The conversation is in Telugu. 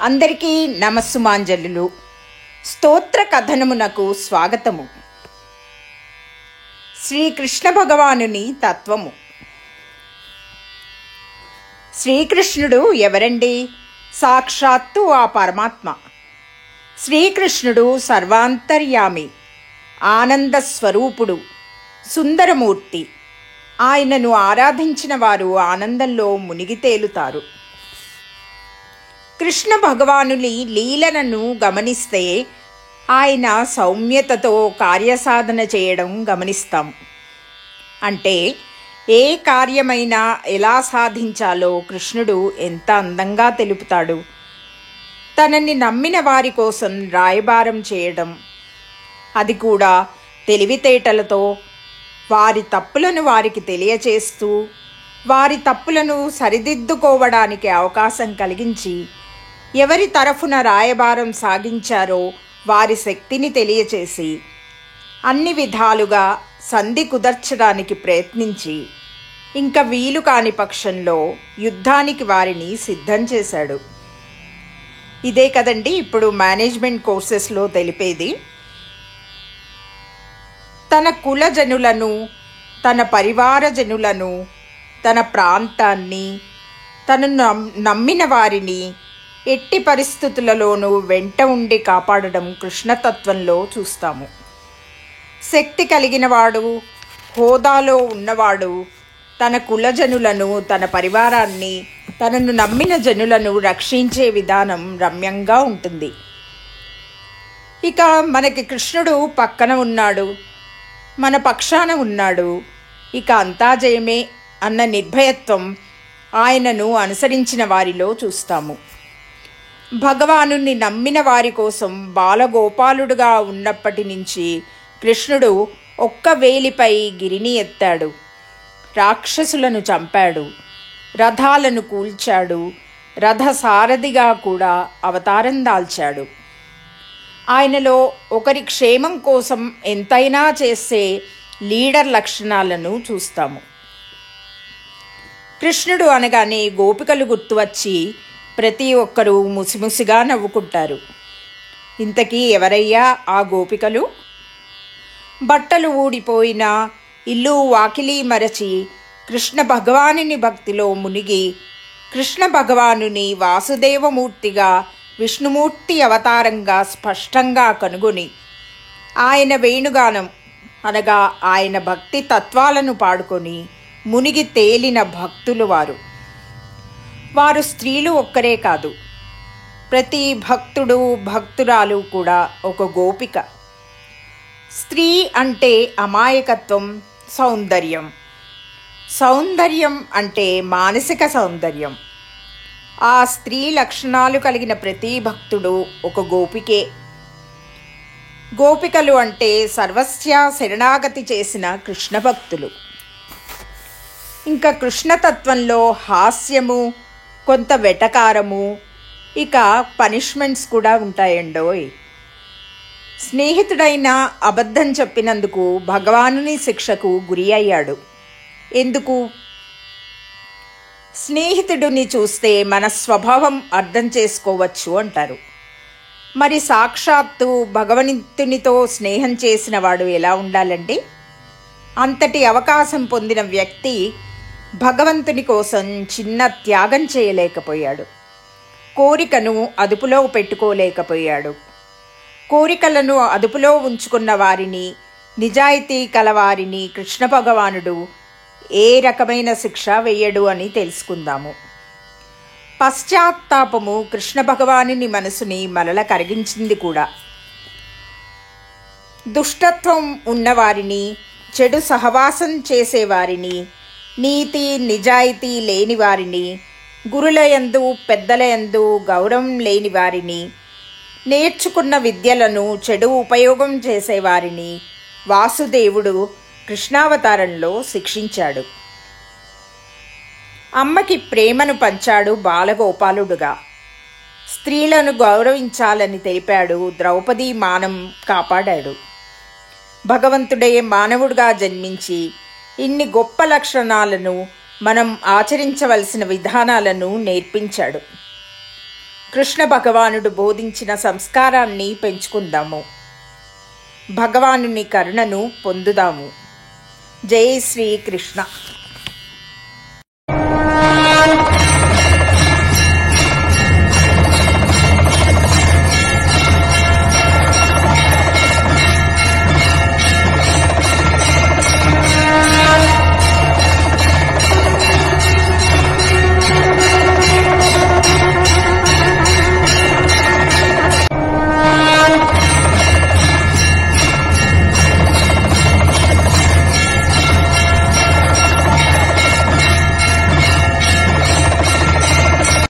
అందరికీ నమస్సుమాంజలులు. స్తోత్ర కథనమునకు స్వాగతము. శ్రీకృష్ణ భగవానుని తత్వము. శ్రీకృష్ణుడు ఎవరండి? సాక్షాత్తు ఆ పరమాత్మ. శ్రీకృష్ణుడు సర్వాంతర్యామి, ఆనంద స్వరూపుడు, సుందరమూర్తి. ఆయనను ఆరాధించిన వారు ఆనందంలో మునిగి తేలుతారు. కృష్ణ భగవానుని లీలలను గమనిస్తే ఆయన సౌమ్యతతో కార్యసాధన చేయడం గమనిస్తాం. అంటే ఏ కార్యమైనా ఎలా సాధించాలో కృష్ణుడు ఎంత అందంగా తెలుపుతాడు. తనని నమ్మిన వారి కోసం రాయబారం చేయడం, అది కూడా తెలివితేటలతో, వారి తప్పులను వారికి తెలియచేస్తూ వారి తప్పులను సరిదిద్దుకోవడానికి అవకాశం కలిగించి, ఎవరి తరఫున రాయబారం సాగించారో వారి శక్తిని తెలియచేసి, అన్ని విధాలుగా సంధి కుదర్చడానికి ప్రయత్నించి, ఇంకా వీలు కాని పక్షంలో యుద్ధానికి వారిని సిద్ధం చేశాడు. ఇదే కదండి ఇప్పుడు మేనేజ్మెంట్ కోర్సెస్లో తెలిపేది. తన కులజనులను, తన పరివారజనులను, తన ప్రాంతాన్ని, తనను నమ్మిన వారిని ఎట్టి పరిస్థితులలోనూ వెంట ఉండి కాపాడడం కృష్ణతత్వంలో చూస్తాము. శక్తి కలిగినవాడు, హోదాలో ఉన్నవాడు తన కులజనులను, తన పరివారాన్ని, తనను నమ్మిన జనులను రక్షించే విధానం రమ్యంగా ఉంటుంది. ఇక మనకి కృష్ణుడు పక్కన ఉన్నాడు, మన పక్షాన ఉన్నాడు, ఇక అంతా జయమే అన్న నిర్భయత్వం ఆయనను అనుసరించిన వారిలో చూస్తాము. భగవానుని నమ్మిన వారి కోసం బాలగోపాలుడుగా ఉన్నప్పటి నుంచి కృష్ణుడు ఒక్క వేలిపై గిరిని ఎత్తాడు, రాక్షసులను చంపాడు, రథాలను కూల్చాడు, రథసారథిగా కూడా అవతారం దాల్చాడు. ఆయనలో ఒకరి క్షేమం కోసం ఎంతైనా చేసే లీడర్ లక్షణాలను చూస్తాము. కృష్ణుడు అనగానే గోపికలు గుర్తువచ్చి ప్రతి ఒక్కరూ ముసిముసిగా నవ్వుకుంటారు. ఇంతకీ ఎవరయ్యా ఆ గోపికలు? బట్టలు ఊడిపోయినా, ఇల్లు వాకిలి మరచి కృష్ణ భగవానుని భక్తిలో మునిగి, కృష్ణ భగవానుని వాసుదేవమూర్తిగా, విష్ణుమూర్తి అవతారంగా స్పష్టంగా కనుగొని, ఆయన వేణుగానం అనగా ఆయన భక్తి తత్వాలను పాడుకొని మునిగి తేలిన భక్తులు వారు. వారు స్త్రీలు ఒక్కరే కాదు, ప్రతి భక్తుడు భక్తురాలు కూడా ఒక గోపిక. స్త్రీ అంటే అమాయకత్వం, సౌందర్యం. సౌందర్యం అంటే మానసిక సౌందర్యం. ఆ స్త్రీ లక్షణాలు కలిగిన ప్రతి భక్తుడు ఒక గోపికే. గోపికలు అంటే సర్వస్య శరణాగతి చేసిన కృష్ణ భక్తులు. ఇంకా కృష్ణతత్వంలో హాస్యము, కొంత వెటకారము, ఇక పనిష్మెంట్స్ కూడా ఉంటాయండోయ్. స్నేహితుడైన అబద్ధం చెప్పినందుకు భగవానుని శిక్షకు గురి అయ్యాడు. ఎందుకు? స్నేహితుడిని చూస్తే మన స్వభావం అర్థం చేసుకోవచ్చు అంటారు. మరి సాక్షాత్తు భగవంతునితో స్నేహం చేసిన వాడు ఎలా ఉండాలండి? అంతటి అవకాశం పొందిన వ్యక్తి భగవంతుని కోసం చిన్న త్యాగం చేయలేకపోయాడు. కోరికను అదుపులో పెట్టుకోలేకపోయాడు. కోరికలను అదుపులో ఉంచుకున్న వారిని, నిజాయితీ కలవారిని కృష్ణ భగవానుడు ఏ రకమైన శిక్ష వేయడు అని తెలుసుకుందాము. పశ్చాత్తాపము కృష్ణ భగవానుని మనసుని మరల కరిగించింది కూడా. దుష్టత్వం ఉన్నవారిని, చెడు సహవాసం చేసేవారిని, నీతి నిజాయితీ లేని వారిని, గురులయందు పెద్దలయందు గౌరవం లేని వారిని, నేర్చుకున్న విద్యలను చెడు ఉపయోగం చేసేవారిని వాసుదేవుడు కృష్ణావతారంలో శిక్షించాడు. అమ్మకి ప్రేమను పంచాడు బాలగోపాలుడుగా. స్త్రీలను గౌరవించాలని తెలిపాడు, ద్రౌపదీ మానం కాపాడాడు. భగవంతుడే మానవుడిగా జన్మించి ఇన్ని గొప్ప లక్షణాలను, మనం ఆచరించవలసిన విధానాలను నేర్పించాడు. కృష్ణ భగవానుడు బోధించిన సంస్కారాన్ని పెంచుకుందాము. భగవానుని కరుణను పొందుదాము. జై శ్రీకృష్ణ.